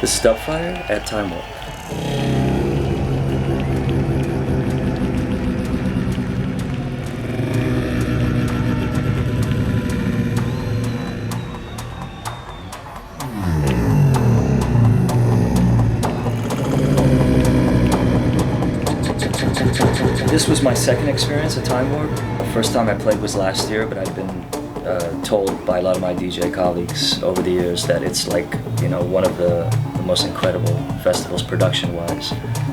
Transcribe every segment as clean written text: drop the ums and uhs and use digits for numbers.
This is Dubfire at Timewarp. This was my second experience at Timewarp. The first time I played was last year, but I'd been told by a lot of my DJ colleagues over the years that it's like, you know, one of the most incredible festivals production-wise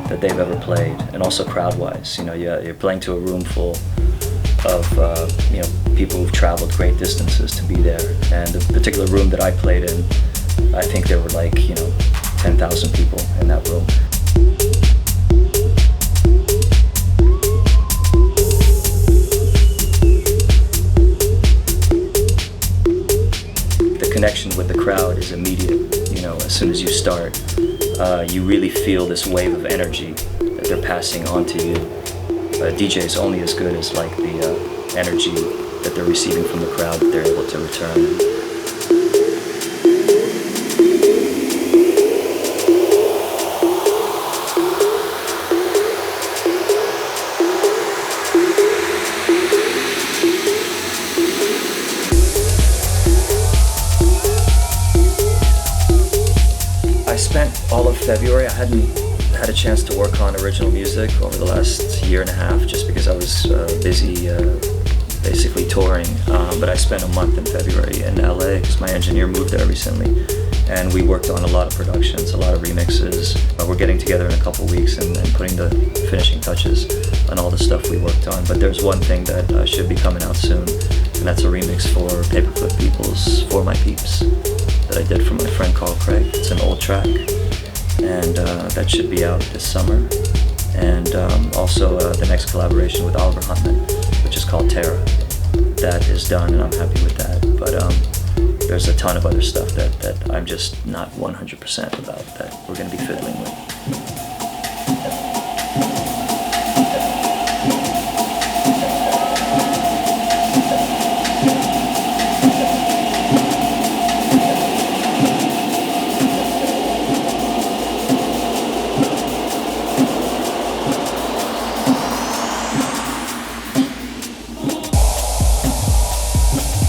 that they've ever played, and also crowd-wise. You know, you're playing to a room full of you know, people who've traveled great distances to be there. And the particular room that I played in, I think there were like, you know, 10,000 people in that room. Connection with the crowd is immediate. You know, as soon as you start, you really feel this wave of energy that they're passing on to you. A DJ is only as good as like the energy that they're receiving from the crowd that they're able to return. I spent all of February. I hadn't had a chance to work on original music over the last year and a half just because I was busy basically touring. But I spent a month in February in LA because my engineer moved there recently. And we worked on a lot of productions, a lot of remixes. We're getting together in a couple weeks and putting the finishing touches on all the stuff we worked on. But there's one thing that should be coming out soon, and that's a remix for Paperclip People's For My Peeps that I did for my friend Carl Craig. It's an old track, and that should be out this summer. And also the next collaboration with Oliver Huntman, which is called Terra. That is done, and I'm happy with that. But there's a ton of other stuff that I'm just not 100% about that we're going to be fiddling with.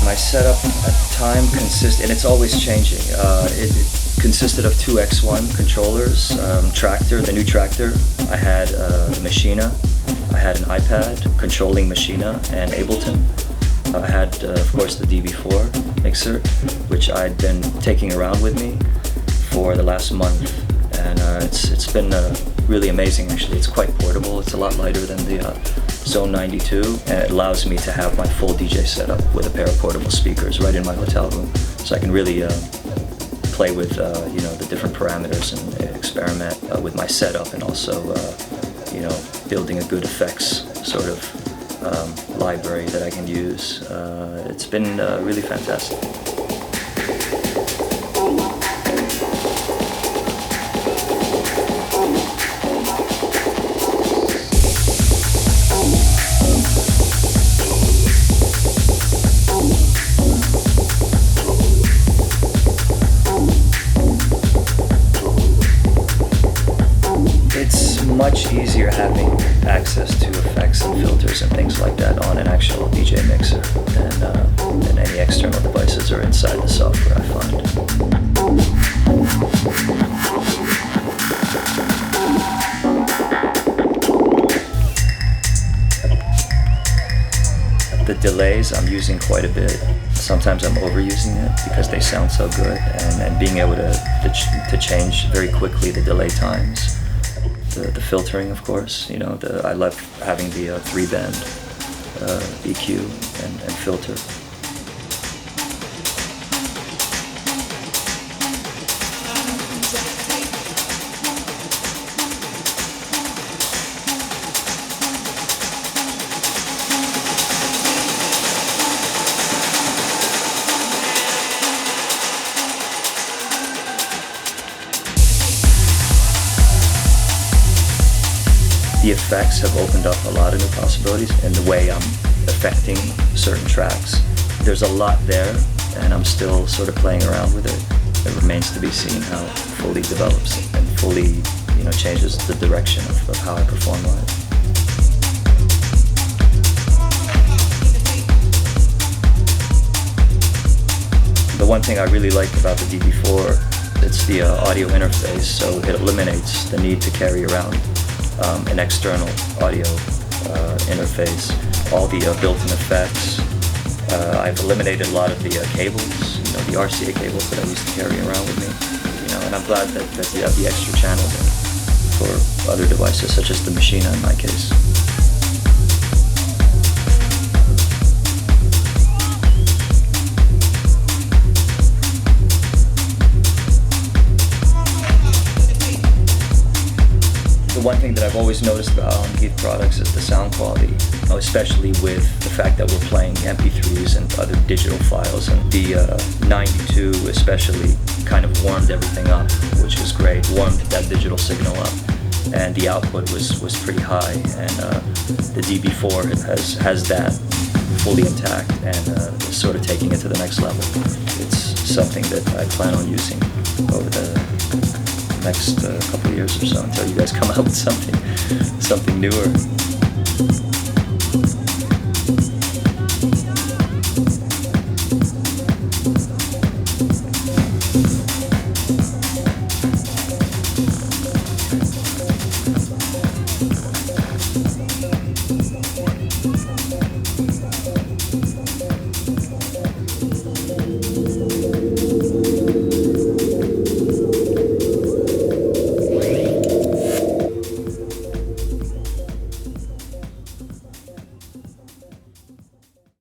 My setup at the time and it's always changing. It consisted of two X1 controllers, Tractor, the new Tractor. I had Machina, I had an iPad controlling Machina and Ableton. I had, of course, the DB4 mixer, which I'd been taking around with me for the last month, and it's been really amazing. Actually, it's quite portable. It's a lot lighter than the Zone 92, and it allows me to have my full DJ setup with a pair of portable speakers right in my hotel room, so I can really play with you know, the different parameters and experiment with my setup, and also you know, building a good effects sort of library that I can use. It's been really fantastic. Much easier having access to effects and filters and things like that on an actual DJ mixer than any external devices or inside the software, I find. The delays I'm using quite a bit. Sometimes I'm overusing it because they sound so good, and being able to change very quickly the delay times. The filtering, of course, you know, I love having the 3-band EQ and filter. The effects have opened up a lot of new possibilities in the way I'm affecting certain tracks. There's a lot there, and I'm still sort of playing around with it. It remains to be seen how it fully develops and fully, changes the direction of how I perform live. The one thing I really like about the DB4, it's the audio interface, so it eliminates the need to carry around an external audio interface. All the built-in effects. I've eliminated a lot of the cables, the RCA cables that I used to carry around with me, and I'm glad that you have the extra channel there for other devices, such as the Machina in my case. The one thing that I've always noticed about Heath products is the sound quality, especially with the fact that we're playing MP3s and other digital files, and the 92 especially kind of warmed everything up, which was great, warmed that digital signal up, and the output was pretty high, and the DB4 has that fully intact and is sort of taking it to the next level. It's something that I plan on using over the next couple of years or so until you guys come out with something newer.